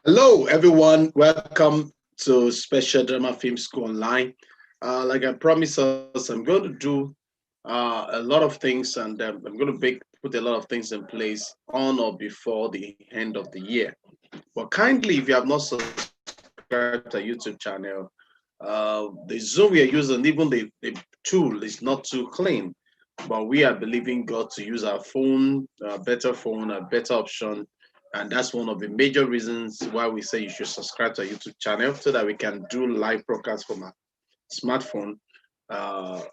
Hello, everyone. Welcome to Special Drama Film School Online. Like I promised us, I'm going to do a lot of things, and I'm going to put a lot of things in place on or before the end of the year. But kindly, if you have not subscribed to our YouTube channel, the Zoom we are using, even the tool is not too clean. But we are believing God to use our phone, a better option, and that's one of the major reasons why we say you should subscribe to our YouTube channel so that we can do live broadcasts from our smartphone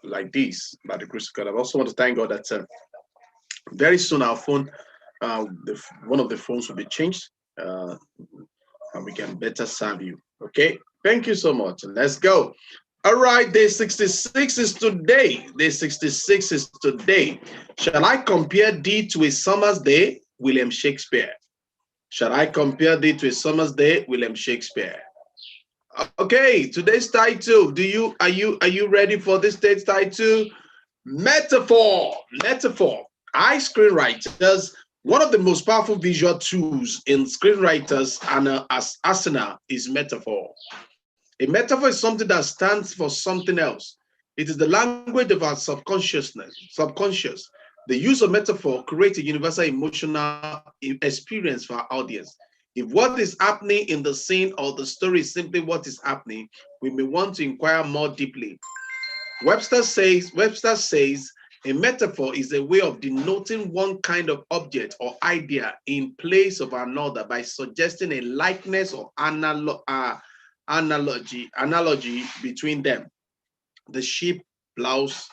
like this by the grace of God. I also want to thank God that very soon our phone, one of the phones will be changed uh, and we can better serve you. Okay, thank you so much. Let's go. All right, day 66 is today. Day 66 is today. Shall I compare thee to a summer's day? William Shakespeare. Shall I compare thee to a summer's day? William Shakespeare. Okay, today's title. Are you ready for this day's title? Metaphor. Metaphor. I screenwriters, one of the most powerful visual tools in screenwriters and as arsenal is metaphor. A metaphor is something that stands for something else. It is the language of our subconscious. The use of metaphor creates a universal emotional experience for our audience. If what is happening in the scene or the story is simply what is happening, we may want to inquire more deeply. Webster says a metaphor is a way of denoting one kind of object or idea in place of another by suggesting a likeness or analogy between them. The sheep plows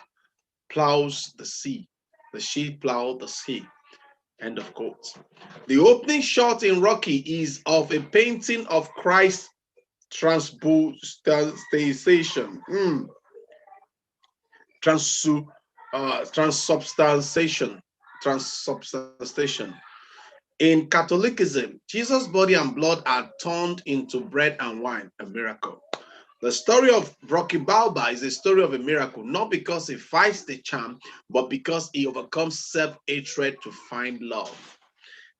the sea. The sheep plow the sea. End of quote. The opening shot in Rocky is of a painting of Christ transubstantiation. Transubstantiation. Transubstantiation. In Catholicism, Jesus' body and blood are turned into bread and wine, a miracle. The story of Rocky Balboa is a story of a miracle, not because he fights the charm, but because he overcomes self-hatred to find love.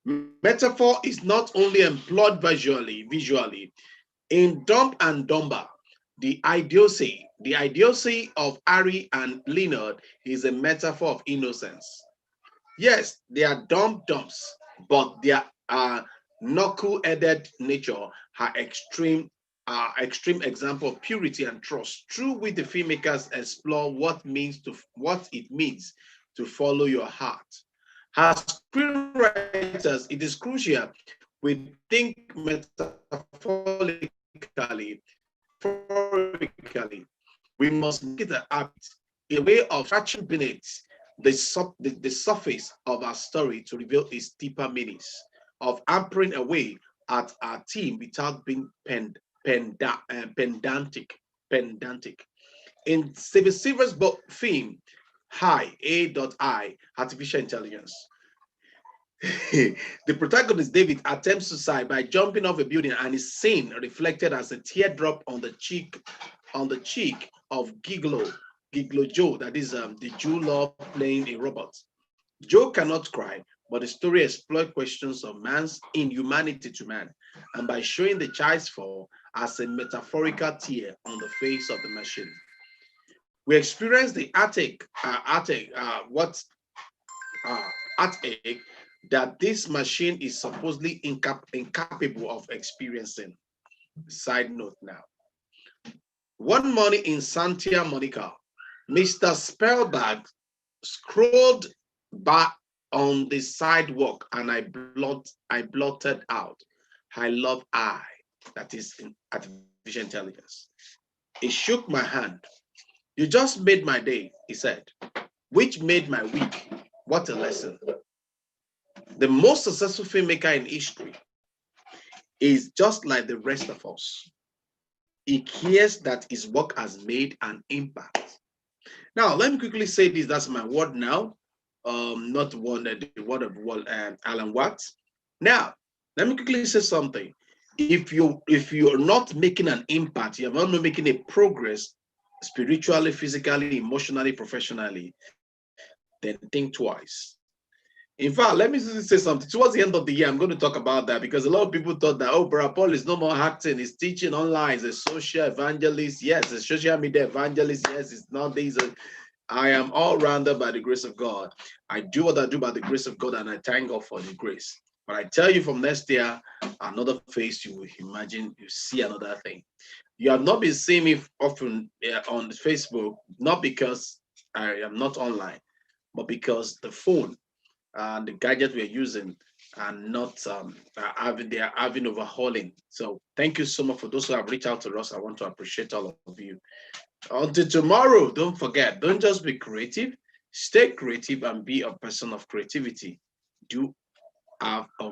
Metaphor is not only employed visually. In Dumb and Dumber, the idiocy of Harry and Leonard is a metaphor of innocence. Yes, they are dumps, but their knuckle-headed nature are extreme example of purity and trust, through which the filmmakers explore what it means to follow your heart. As screenwriters, it is crucial we think metaphorically. We must make it a habit, a way of scratching beneath the surface of our story to reveal its deeper meanings, of hampering away at our theme without being pedantic. Pedantic. In Steven Silver's book film, A.I, Artificial Intelligence, the protagonist David attempts suicide by jumping off a building and is seen reflected as a teardrop on the cheek of Giglo Joe, that is the Jew love playing a robot. Joe cannot cry, but the story explores questions of man's inhumanity to man, and by showing the child's fall as a metaphorical tear on the face of the machine. We experience the heartache that this machine is supposedly incapable of experiencing. Side note now. One morning in Santa Monica, Mr. Spellberg scrolled back on the sidewalk and I blotted out, I love I, that is in artificial intelligence. He shook my hand. You just made my day, he said, which made my week. What a lesson. The most successful filmmaker in history is just like the rest of us. He cares that his work has made an impact. Now, let me quickly say this. That's my word now. Not one, the word of Alan Watts. Now, let me quickly say something. If you're not making an impact, you're not making a progress spiritually, physically, emotionally, professionally, then think twice. In fact, let me say something. Towards the end of the year, I'm going to talk about that because a lot of people thought that, oh, Brother Paul is no more acting, he's teaching online, he's a social evangelist. Yes, a social media evangelist. Yes, it's not these. I am all rounded by the grace of God. I do what I do by the grace of God, and I thank God for the grace. But I tell you, from next year, another face you will imagine, you see another thing. You have not been seeing me often on Facebook, not because I am not online, but because the phone and the gadget we're using are not they are having overhauling. So thank you so much for those who have reached out to us. I want to appreciate all of you. Until tomorrow, don't forget, don't just be creative, stay creative and be a person of creativity. Do have a